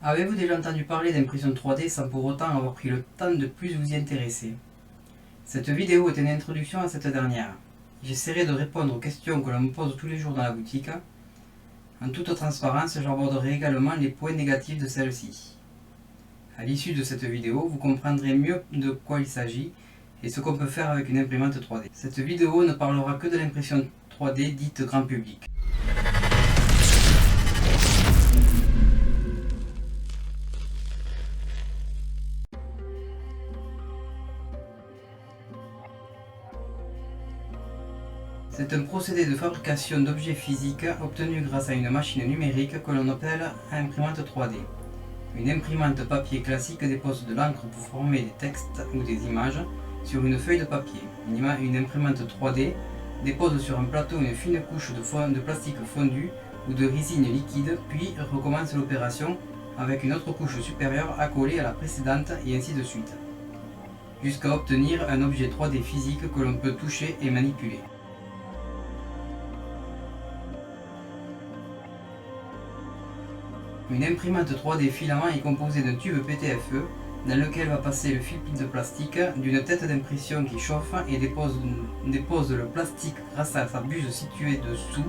Avez-vous déjà entendu parler d'impression 3D sans pour autant avoir pris le temps de plus vous y intéresser? Cette vidéo est une introduction à cette dernière. J'essaierai de répondre aux questions que l'on me pose tous les jours dans la boutique. En toute transparence, j'aborderai également les points négatifs de celle-ci. À l'issue de cette vidéo, vous comprendrez mieux de quoi il s'agit et ce qu'on peut faire avec une imprimante 3D. Cette vidéo ne parlera que de l'impression 3D dite grand public. C'est un procédé de fabrication d'objets physiques obtenu grâce à une machine numérique que l'on appelle imprimante 3D. Une imprimante papier classique dépose de l'encre pour former des textes ou des images sur une feuille de papier. Une imprimante 3D dépose sur un plateau une fine couche de plastique fondu ou de résine liquide, puis recommence l'opération avec une autre couche supérieure accolée à la précédente et ainsi de suite, jusqu'à obtenir un objet 3D physique que l'on peut toucher et manipuler. Une imprimante 3D filament est composée d'un tube PTFE dans lequel va passer le fil de plastique, d'une tête d'impression qui chauffe et dépose le plastique grâce à sa buse située dessous,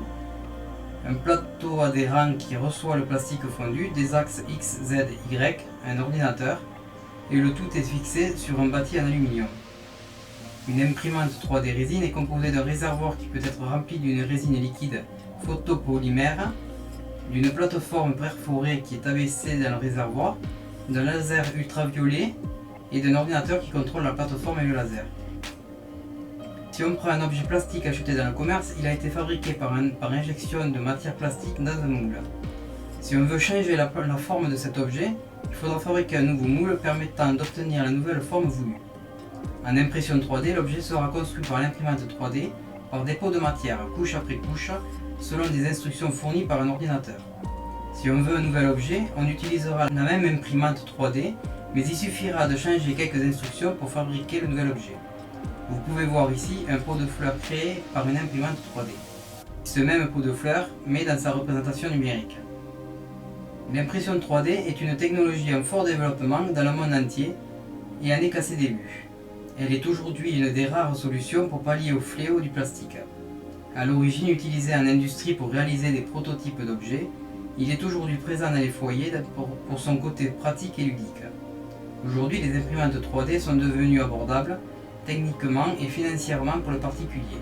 un plateau adhérent qui reçoit le plastique fondu, des axes X, Z, Y, un ordinateur, et le tout est fixé sur un bâti en aluminium. Une imprimante 3D résine est composée d'un réservoir qui peut être rempli d'une résine liquide photopolymère, d'une plateforme perforée qui est abaissée dans le réservoir, d'un laser ultraviolet et d'un ordinateur qui contrôle la plateforme et le laser. Si on prend un objet plastique acheté dans le commerce, il a été fabriqué par injection de matière plastique dans un moule. Si on veut changer la forme de cet objet, il faudra fabriquer un nouveau moule permettant d'obtenir la nouvelle forme voulue. En impression 3D, l'objet sera construit par l'imprimante 3D par dépôt de matière, couche après couche, selon des instructions fournies par un ordinateur. Si on veut un nouvel objet, on utilisera la même imprimante 3D, mais il suffira de changer quelques instructions pour fabriquer le nouvel objet. Vous pouvez voir ici un pot de fleurs créé par une imprimante 3D. Ce même pot de fleurs, mais dans sa représentation numérique. L'impression 3D est une technologie en fort développement dans le monde entier et en est qu'à ses débuts. Elle est aujourd'hui une des rares solutions pour pallier au fléau du plastique. À l'origine utilisé en industrie pour réaliser des prototypes d'objets, il est aujourd'hui présent dans les foyers pour son côté pratique et ludique. Aujourd'hui, les imprimantes 3D sont devenues abordables, techniquement et financièrement pour le particulier.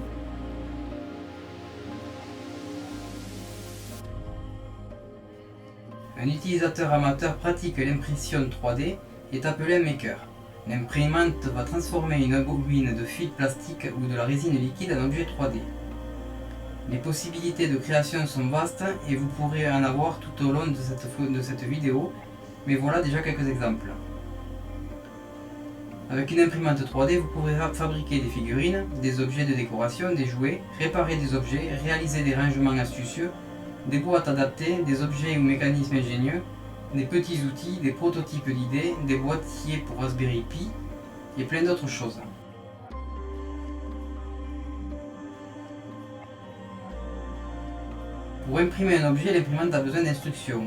Un utilisateur amateur pratique l'impression 3D est appelé un maker. L'imprimante va transformer une bobine de fil plastique ou de la résine liquide en objet 3D. Les possibilités de création sont vastes et vous pourrez en avoir tout au long de cette vidéo, mais voilà déjà quelques exemples. Avec une imprimante 3D, vous pourrez fabriquer des figurines, des objets de décoration, des jouets, réparer des objets, réaliser des rangements astucieux, des boîtes adaptées, des objets ou mécanismes ingénieux, des petits outils, des prototypes d'idées, des boîtiers pour Raspberry Pi et plein d'autres choses. Pour imprimer un objet, l'imprimante a besoin d'instructions.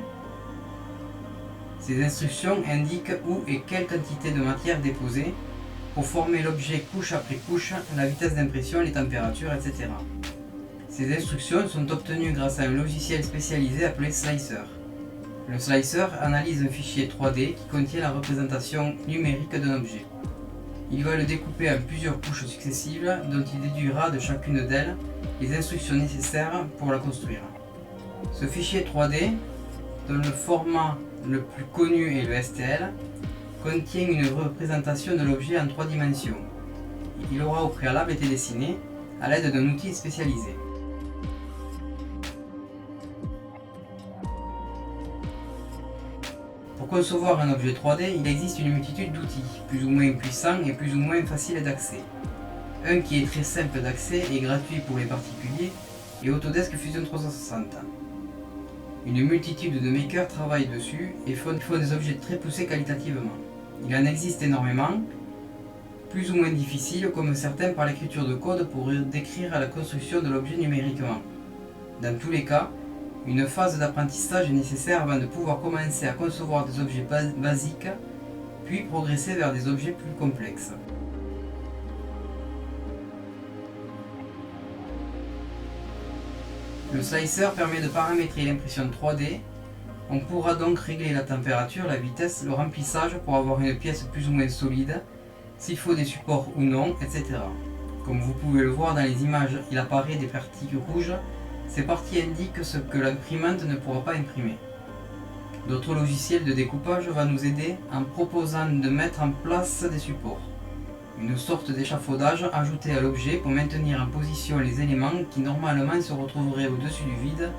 Ces instructions indiquent où et quelle quantité de matière déposer pour former l'objet couche après couche, la vitesse d'impression, les températures, etc. Ces instructions sont obtenues grâce à un logiciel spécialisé appelé Slicer. Le Slicer analyse un fichier 3D qui contient la représentation numérique d'un objet. Il va le découper en plusieurs couches successives dont il déduira de chacune d'elles les instructions nécessaires pour la construire. Ce fichier 3D, dont le format le plus connu est le STL, contient une représentation de l'objet en 3 dimensions. Il aura au préalable été dessiné à l'aide d'un outil spécialisé. Pour concevoir un objet 3D, il existe une multitude d'outils, plus ou moins puissants et plus ou moins faciles d'accès. Un qui est très simple d'accès et gratuit pour les particuliers est Autodesk Fusion 360. Une multitude de makers travaillent dessus et font des objets très poussés qualitativement. Il en existe énormément, plus ou moins difficiles, comme certains par l'écriture de code pour décrire la construction de l'objet numériquement. Dans tous les cas, Une phase d'apprentissage est nécessaire avant de pouvoir commencer à concevoir des objets basiques, puis progresser vers des objets plus complexes. Le slicer permet de paramétrer l'impression 3D. On pourra donc régler la température, la vitesse, le remplissage pour avoir une pièce plus ou moins solide, s'il faut des supports ou non, etc. Comme vous pouvez le voir dans les images, il apparaît des parties rouges. Ces parties indiquent ce que l'imprimante ne pourra pas imprimer. D'autres logiciels de découpage vont nous aider en proposant de mettre en place des supports. Une sorte d'échafaudage ajouté à l'objet pour maintenir en position les éléments qui normalement se retrouveraient au-dessus du vide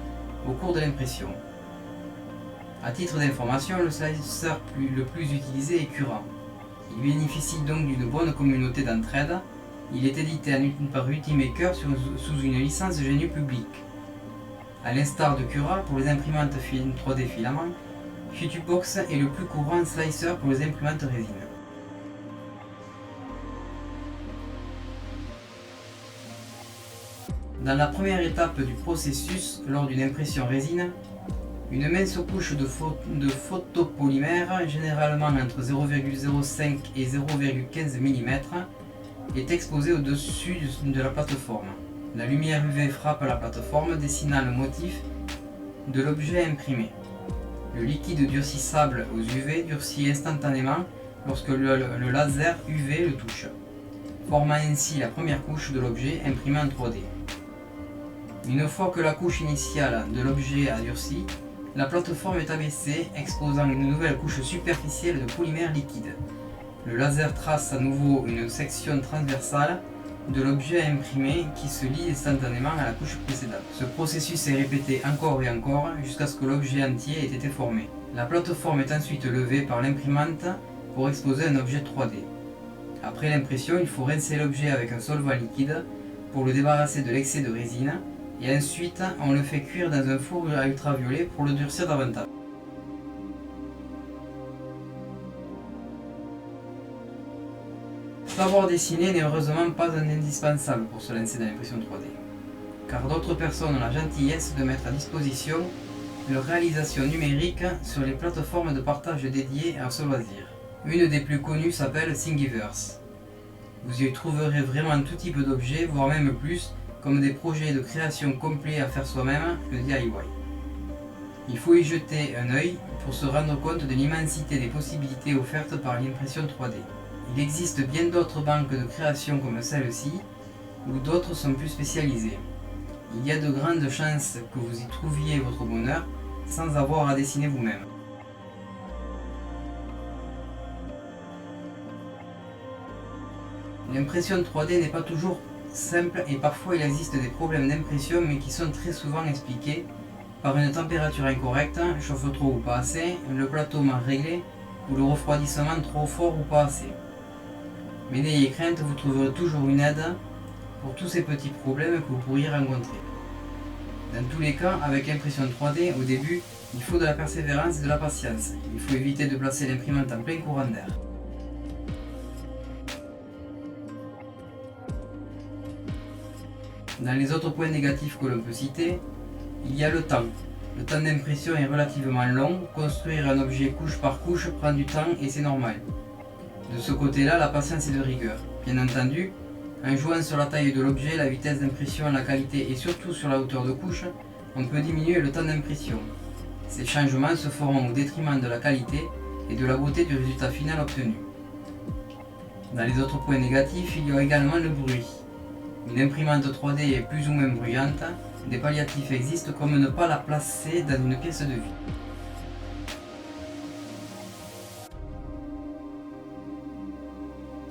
au cours de l'impression. A titre d'information, le slicer le plus utilisé est Cura. Il bénéficie donc d'une bonne communauté d'entraide. Il est édité par Ultimaker sous une licence GNU publique. A l'instar de Cura pour les imprimantes 3D filaments, Futubox est le plus courant slicer pour les imprimantes résine. Dans la première étape du processus, lors d'une impression résine, une mince couche de photopolymère, généralement entre 0,05 et 0,15 mm, est exposée au-dessus de la plateforme. La lumière UV frappe la plateforme, dessinant le motif de l'objet imprimé. Le liquide durcissable aux UV durcit instantanément lorsque le laser UV le touche, formant ainsi la première couche de l'objet imprimé en 3D. Une fois que la couche initiale de l'objet a durci, la plateforme est abaissée, exposant une nouvelle couche superficielle de polymère liquide. Le laser trace à nouveau une section transversale de l'objet imprimé qui se lie instantanément à la couche précédente. Ce processus est répété encore et encore jusqu'à ce que l'objet entier ait été formé. La plateforme est ensuite levée par l'imprimante pour exposer un objet 3D. Après l'impression, il faut rincer l'objet avec un solvant liquide pour le débarrasser de l'excès de résine, et ensuite on le fait cuire dans un four à ultraviolet pour le durcir davantage. Savoir dessiner n'est heureusement pas un indispensable pour se lancer dans l'impression 3D, car d'autres personnes ont la gentillesse de mettre à disposition leur réalisation numérique sur les plateformes de partage dédiées à ce loisir. Une des plus connues s'appelle Thingiverse. Vous y trouverez vraiment tout type d'objets, voire même plus, comme des projets de création complets à faire soi-même, le DIY. Il faut y jeter un œil pour se rendre compte de l'immensité des possibilités offertes par l'impression 3D. Il existe bien d'autres banques de création comme celle-ci, où d'autres sont plus spécialisées. Il y a de grandes chances que vous y trouviez votre bonheur sans avoir à dessiner vous-même. L'impression 3D n'est pas toujours simple et parfois il existe des problèmes d'impression mais qui sont très souvent expliqués par une température incorrecte, chauffe trop ou pas assez, le plateau mal réglé ou le refroidissement trop fort ou pas assez. Mais n'ayez crainte, vous trouverez toujours une aide pour tous ces petits problèmes que vous pourriez rencontrer. Dans tous les cas, avec l'impression 3D, au début, il faut de la persévérance et de la patience. Il faut éviter de placer l'imprimante en plein courant d'air. Dans les autres points négatifs que l'on peut citer, il y a le temps. Le temps d'impression est relativement long, construire un objet couche par couche prend du temps et c'est normal. De ce côté-là, la patience est de rigueur. Bien entendu, en jouant sur la taille de l'objet, la vitesse d'impression, la qualité et surtout sur la hauteur de couche, on peut diminuer le temps d'impression. Ces changements se feront au détriment de la qualité et de la beauté du résultat final obtenu. Dans les autres points négatifs, il y a également le bruit. Une imprimante 3D est plus ou moins bruyante, des palliatifs existent comme ne pas la placer dans une pièce de vie.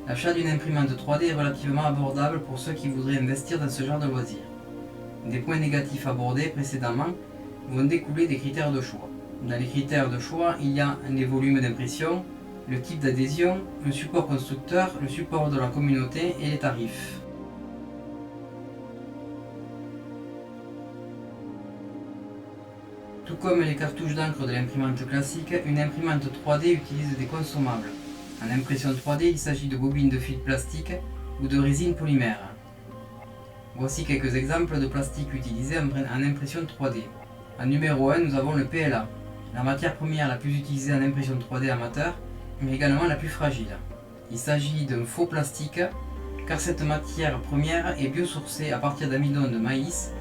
L'achat d'une imprimante 3D est relativement abordable pour ceux qui voudraient investir dans ce genre de loisir. Des points négatifs abordés précédemment vont découler des critères de choix. Dans les critères de choix, il y a les volumes d'impression, le type d'adhésion, le support constructeur, le support de la communauté et les tarifs. Tout comme les cartouches d'encre de l'imprimante classique, une imprimante 3D utilise des consommables. En impression 3D, il s'agit de bobines de fil plastique ou de résine polymère. Voici quelques exemples de plastique utilisés en impression 3D. En numéro 1, nous avons le PLA, la matière première la plus utilisée en impression 3D amateur, mais également la plus fragile. Il s'agit d'un faux plastique, car cette matière première est biosourcée à partir d'amidon de maïs,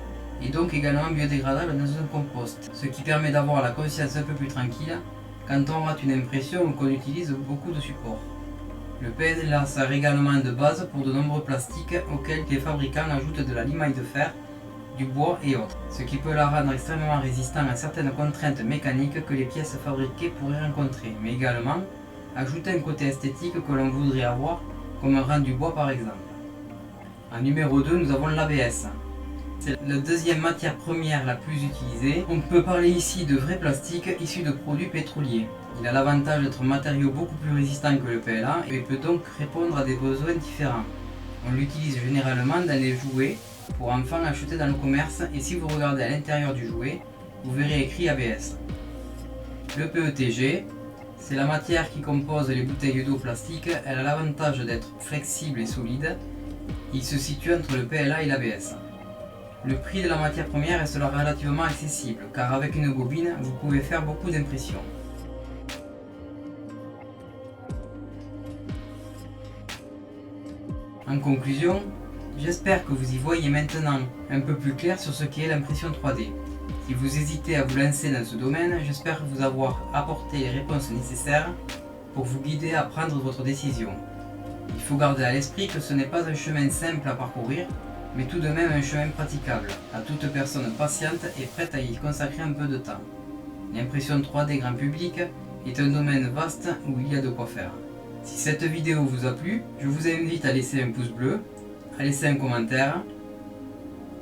et donc également biodégradable dans un compost, ce qui permet d'avoir la conscience un peu plus tranquille quand on rate une impression ou qu'on utilise beaucoup de supports. Le PLA sert également de base pour de nombreux plastiques auxquels les fabricants ajoutent de la limaille de fer, du bois et autres, ce qui peut la rendre extrêmement résistant à certaines contraintes mécaniques que les pièces fabriquées pourraient rencontrer, mais également ajouter un côté esthétique que l'on voudrait avoir, comme un rendu bois par exemple. En numéro 2, nous avons l'ABS. C'est la deuxième matière première la plus utilisée. On peut parler ici de vrai plastique issu de produits pétroliers. Il a l'avantage d'être un matériau beaucoup plus résistant que le PLA et peut donc répondre à des besoins différents. On l'utilise généralement dans les jouets pour enfants achetés dans le commerce, et si vous regardez à l'intérieur du jouet, vous verrez écrit ABS. Le PETG, c'est la matière qui compose les bouteilles d'eau plastique. Elle a l'avantage d'être flexible et solide. Il se situe entre le PLA et l'ABS. Le prix de la matière première reste relativement accessible, car avec une bobine, vous pouvez faire beaucoup d'impressions. En conclusion, j'espère que vous y voyez maintenant un peu plus clair sur ce qu'est l'impression 3D. Si vous hésitez à vous lancer dans ce domaine, j'espère vous avoir apporté les réponses nécessaires pour vous guider à prendre votre décision. Il faut garder à l'esprit que ce n'est pas un chemin simple à parcourir, mais tout de même un chemin praticable, à toute personne patiente et prête à y consacrer un peu de temps. L'impression 3D grand public est un domaine vaste où il y a de quoi faire. Si cette vidéo vous a plu, je vous invite à laisser un pouce bleu, à laisser un commentaire,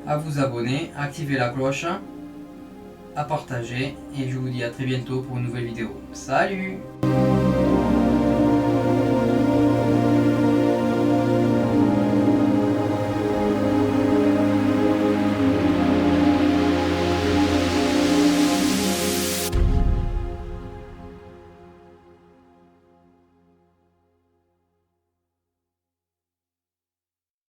à vous abonner, à activer la cloche, à partager, et je vous dis à très bientôt pour une nouvelle vidéo. Salut!